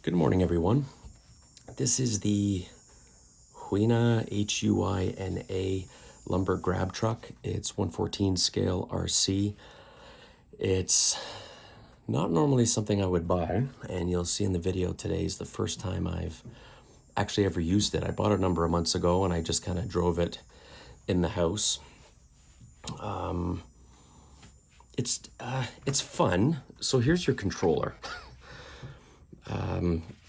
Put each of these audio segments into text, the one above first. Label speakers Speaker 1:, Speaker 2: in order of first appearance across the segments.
Speaker 1: Good morning, everyone. This is the Huina, Huina lumber grab truck. It's 114 scale RC. It's not normally something I would buy, and you'll see in the video today is the first time I've actually ever used it. I bought it a number of months ago, and I just kind of drove it in the house. It's fun. So here's your controller.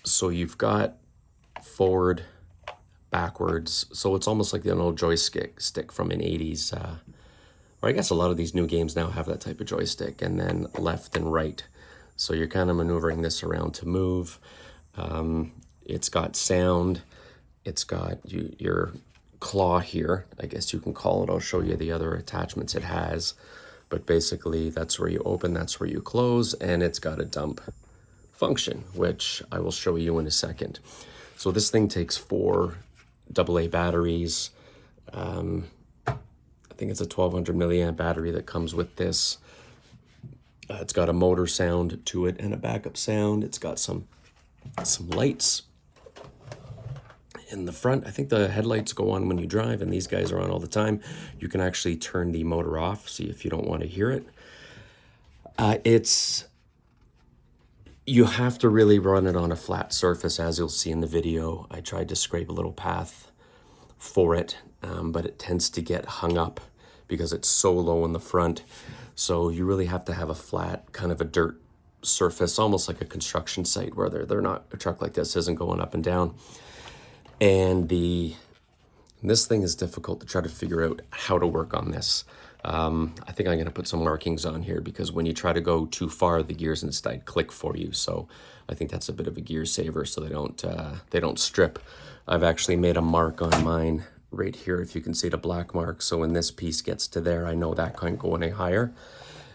Speaker 1: So you've got forward, backwards. So it's almost like the old joystick from an 80s, or I guess a lot of these new games now have that type of joystick, and then left and right. So you're kind of maneuvering this around to move. It's got sound. It's got your claw here, I guess you can call it. I'll show you the other attachments it has. But basically, that's where you open, that's where you close, and it's got a dump function, which I will show you in a second. So this thing takes 4 AA batteries. I think it's a 1200 milliamp battery that comes with this. It's got a motor sound to it and a backup sound. It's got some lights in the front. I think the headlights go on when you drive, and these guys are on all the time. You can actually turn the motor off, see if you don't want to hear it. You have to really run it on a flat surface, as you'll see in the video. I tried to scrape a little path for it, but it tends to get hung up because it's so low in the front. So you really have to have a flat, kind of a dirt surface, almost like a construction site, where they're not, a truck like this isn't going up and down. And this thing is difficult to try to figure out how to work on this. I think I'm going to put some markings on here, because when you try to go too far, the gears instead click for you. So I think that's a bit of a gear saver, so they don't strip. I've actually made a mark on mine right here, if you can see the black mark. So when this piece gets to there, I know that can't go any higher.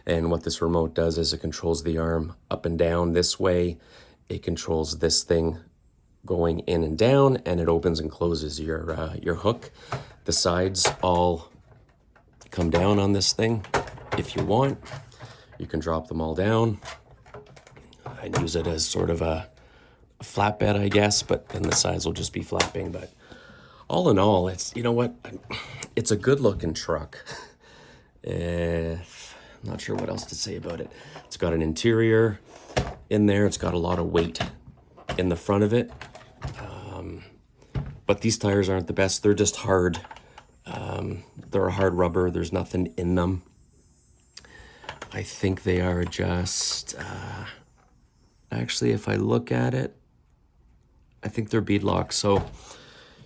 Speaker 1: And what this remote does is it controls the arm up and down this way. It controls this thing going in and down, and it opens and closes your hook. The sides all come down on this thing if you want. You can drop them all down. I'd use it as sort of a flatbed, I guess, but then the sides will just be flapping. But all in all, it's, you know what, it's a good looking truck. I'm not sure what else to say about it. It's got an interior in there. It's got a lot of weight in the front of it. But these tires aren't the best. They're just hard. They're a hard rubber. There's nothing in them. I think they are just, actually, if I look at it, I think they're beadlocks. So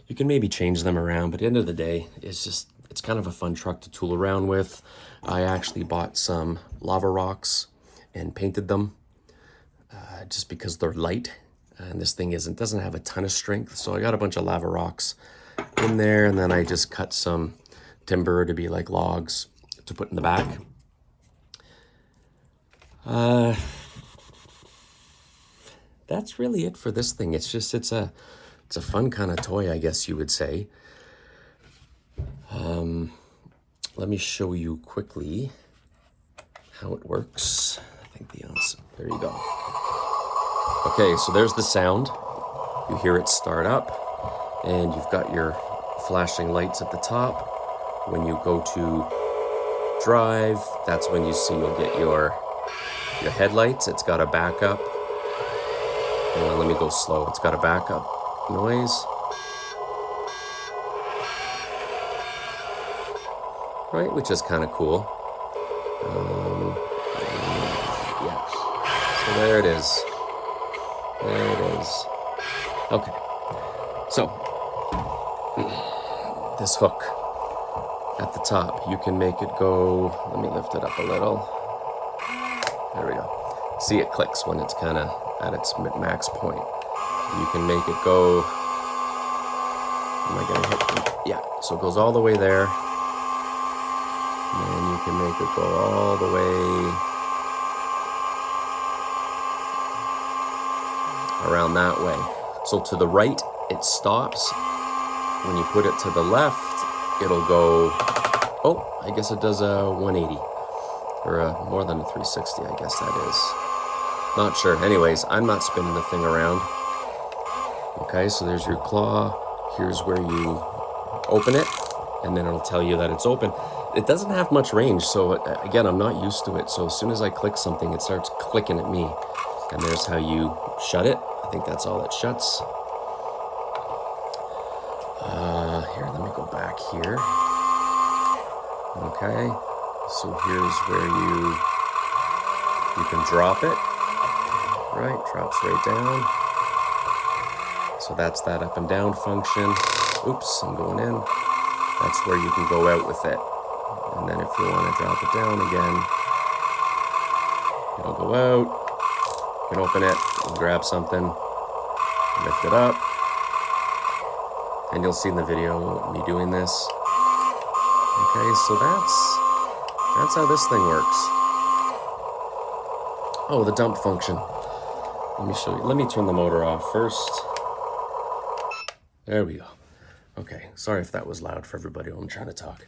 Speaker 1: you can maybe change them around, but at the end of the day, it's kind of a fun truck to tool around with. I actually bought some lava rocks and painted them, just because they're light. And this thing doesn't have a ton of strength. So I got a bunch of lava rocks in there, and then I just cut some timber to be like logs to put in the back. That's really it for this thing. It's a fun kind of toy, I guess you would say. Let me show you quickly how it works. I think there you go. Okay, so there's the sound. You hear it start up, and you've got your flashing lights at the top. When you go to drive, that's when you'll get your headlights. It's got a backup. Let me go slow. It's got a backup noise. Right, which is kind of cool. Yeah. So there it is. There it is. Okay. So this hook at the top, you can make it go, let me lift it up a little. There we go. See, it clicks when it's kind of at its max point. You can make it go, am I gonna hit? Yeah, so it goes all the way there. And then you can make it go all the way around that way. So to the right, it stops. When you put it to the left, it'll go, oh, I guess it does a 180, or more than a 360, I guess that is. Not sure. Anyways, I'm not spinning the thing around. Okay, so there's your claw. Here's where you open it, and then it'll tell you that it's open. It doesn't have much range, so again, I'm not used to it. So as soon as I click something, it starts clicking at me. And there's how you shut it. I think that's all it shuts. Here, let me go back here. Okay, so here's where you can drop it. Right, drops right down. So that's that up and down function. Oops, I'm going in. That's where you can go out with it. And then if you want to drop it down again, it'll go out. You can open it and grab something, lift it up. And you'll see in the video me doing this. Okay, so that's how this thing works. Oh, the dump function. Let me show you. Let me turn the motor off first. There we go. Okay, sorry if that was loud for everybody while I'm trying to talk.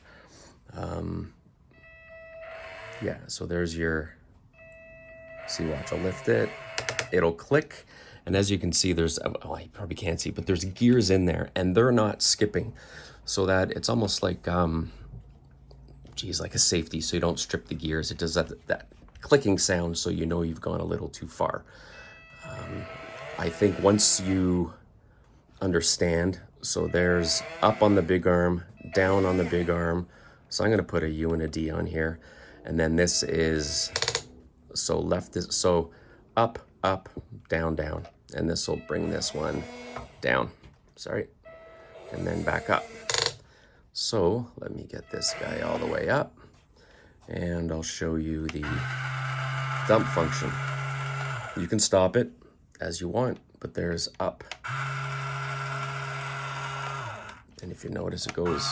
Speaker 1: Yeah, so there's your, see, watch, I'll lift it, it'll click, and as you can see, there's, oh, you probably can't see, but there's gears in there, and they're not skipping, so that it's almost like, like a safety, so you don't strip the gears. It does that clicking sound, so you know you've gone a little too far. I think once you understand, so there's up on the big arm, down on the big arm, so I'm going to put a U and a D on here, and then this is, so left is, so up, up, down, down, and this will bring this one down, sorry, and then back up. So let me get this guy all the way up, and I'll show you the dump function. You can stop it as you want, but there's up. And if you notice, it goes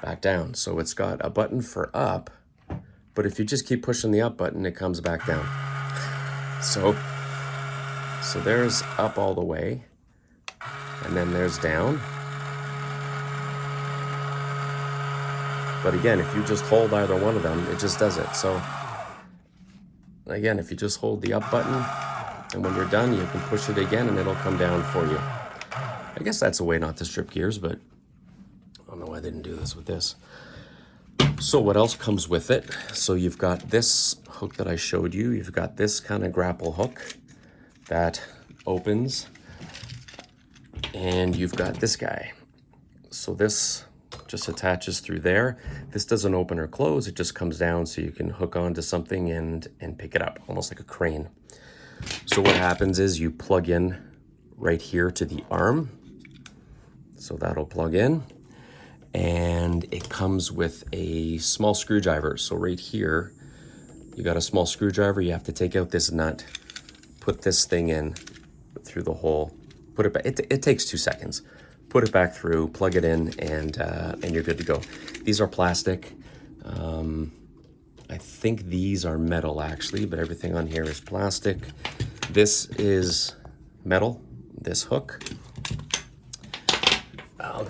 Speaker 1: back down. So it's got a button for up, but if you just keep pushing the up button, it comes back down. So there's up all the way, and then there's down. But again, if you just hold either one of them, it just does it. So again, if you just hold the up button, and when you're done, you can push it again and it'll come down for you. I guess that's a way not to strip gears, but I don't know why they didn't do this with this. So what else comes with it? So you've got this hook that I showed you. You've got this kind of grapple hook that opens, and you've got this guy. So this just attaches through there. This doesn't open or close. It just comes down so you can hook onto something and pick it up, almost like a crane. So what happens is you plug in right here to the arm. So that'll plug in, and it comes with a small screwdriver. So right here, you got a small screwdriver. You have to take out this nut, put this thing in through the hole, put it back. It takes 2 seconds. Put it back through, plug it in, and you're good to go. These are plastic. I think these are metal actually, but everything on here is plastic. This is metal, this hook. I'll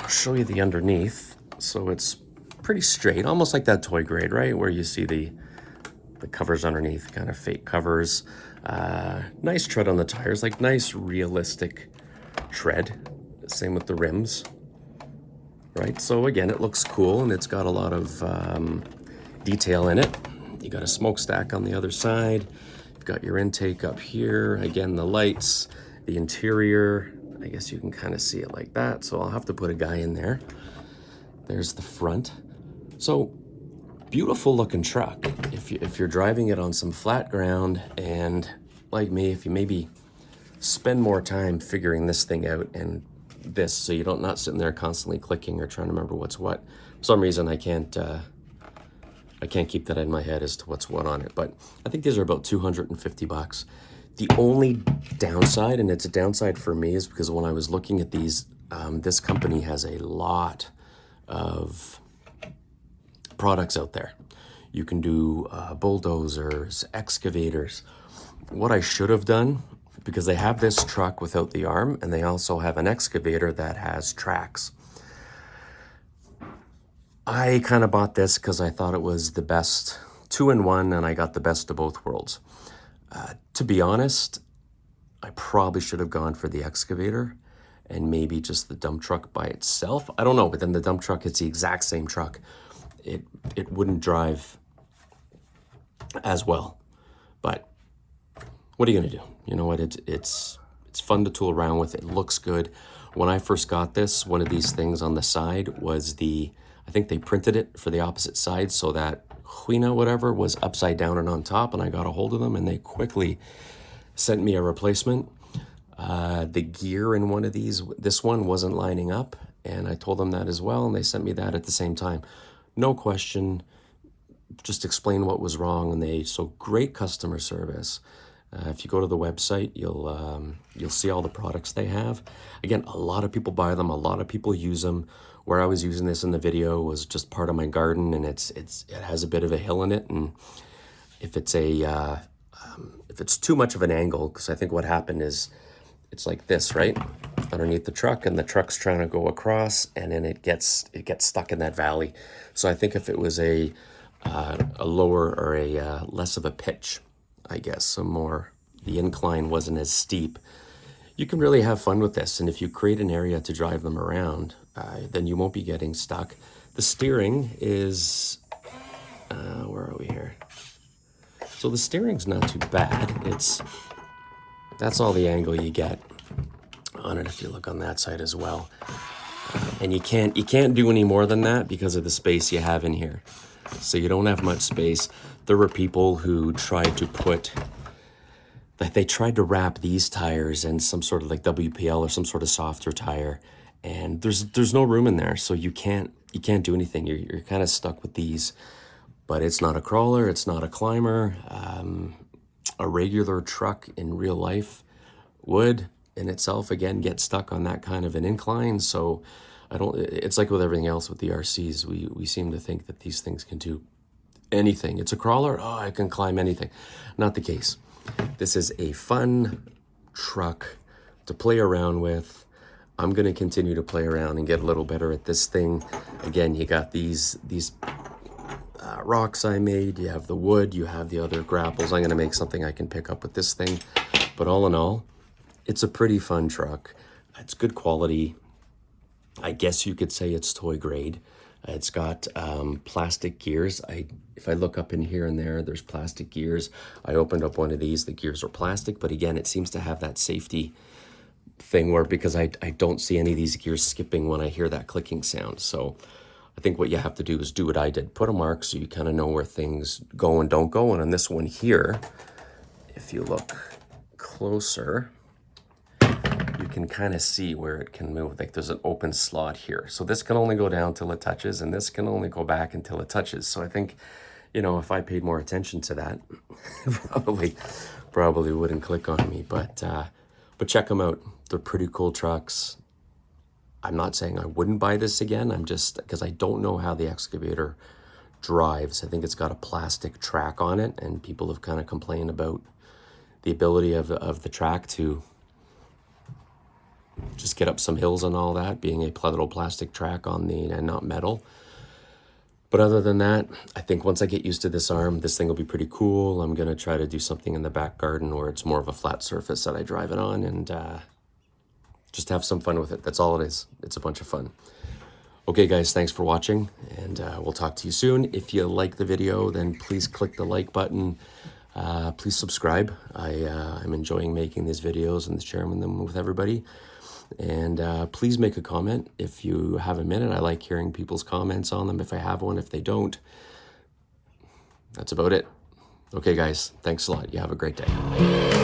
Speaker 1: show you the underneath. So it's pretty straight, almost like that toy grade, right? Where you see the covers underneath, kind of fake covers. Nice tread on the tires, like nice realistic tread. Same with the rims, right? So again, it looks cool, and it's got a lot of detail in it. You got a smokestack on the other side. You've got your intake up here. Again, the lights, the interior. I guess you can kind of see it like that. So I'll have to put a guy in there. There's the front. So beautiful looking truck. If you're driving it on some flat ground, and like me, if you maybe spend more time figuring this thing out and this, so you don't not sitting there constantly clicking or trying to remember what's what. For some reason I can't keep that in my head as to what's what on it, but I think these are about 250 bucks. The only downside, and it's a downside for me, is because when I was looking at these, this company has a lot of products out there. You can do bulldozers, excavators. What I should have done, because they have this truck without the arm, and they also have an excavator that has tracks. I kind of bought this because I thought it was the best 2-in-1, and I got the best of both worlds. To be honest, I probably should have gone for the excavator and maybe just the dump truck by itself. I don't know, but then the dump truck, it's the exact same truck. It wouldn't drive as well. But what are you gonna do? You know what? It's fun to tool around with. It looks good. When I first got this, one of these things on the side was I think they printed it for the opposite side so that Huina, whatever, was upside down and on top, and I got a hold of them and they quickly sent me a replacement. The gear in one of these, this one wasn't lining up, and I told them that as well, and they sent me that at the same time. No question, just explain what was wrong, and so great customer service. If you go to the website, you'll see all the products they have. Again, a lot of people buy them, a lot of people use them. Where I was using this in the video was just part of my garden, and it has a bit of a hill in it, and if it's too much of an angle, because I think what happened is it's like this, right, underneath the truck, and the truck's trying to go across, and then it gets stuck in that valley. So I think if it was a lower or a less of a pitch, I guess, the incline wasn't as steep, you can really have fun with this. And if you create an area to drive them around, then you won't be getting stuck. The steering is, where are we here? So the steering's not too bad. That's all the angle you get on it if you look on that side as well. And you can't do any more than that because of the space you have in here. So you don't have much space. There were people who tried to wrap these tires in some sort of like WPL or some sort of softer tire, and there's no room in there, so you can't do anything. You're kind of stuck with these. But it's not a crawler, it's not a climber. A regular truck in real life would in itself, again, get stuck on that kind of an incline. So it's like with everything else with the RCs, we seem to think that these things can do anything. It's a crawler, oh, I can climb anything. Not the case. This is a fun truck to play around with. I'm gonna continue to play around and get a little better at this thing. Again, you got these rocks I made, you have the wood, you have the other grapples. I'm gonna make something I can pick up with this thing. But all in all, it's a pretty fun truck. It's good quality. I guess you could say it's toy grade. It's got plastic gears. If I look up in here and there's plastic gears. I opened up one of these, the gears are plastic, but again, it seems to have that safety thing where, because I don't see any of these gears skipping when I hear that clicking sound. So I think what you have to do is do what I did. Put a mark so you kind of know where things go and don't go. And on this one here, if you look closer, you can kind of see where it can move. Like there's an open slot here. So this can only go down till it touches, and this can only go back until it touches. So I think, if I paid more attention to that, probably wouldn't click on me. But check them out. They're pretty cool trucks. I'm not saying I wouldn't buy this again. I'm just, because I don't know how the excavator drives. I think it's got a plastic track on it, and people have kind of complained about the ability of the track to just get up some hills and all that, being a little plastic track on and not metal. But other than that, I think once I get used to this arm, this thing will be pretty cool. I'm gonna try to do something in the back garden where it's more of a flat surface that I drive it on, and just have some fun with it. That's all it is. It's a bunch of fun. Okay guys, thanks for watching, and we'll talk to you soon. If you like the video, then please click the like button. Please subscribe. I'm enjoying making these videos and sharing them with everybody. And please make a comment if you have a minute. I like hearing people's comments on them if I have one. If they don't, that's about it. Okay guys, thanks a lot. You have a great day.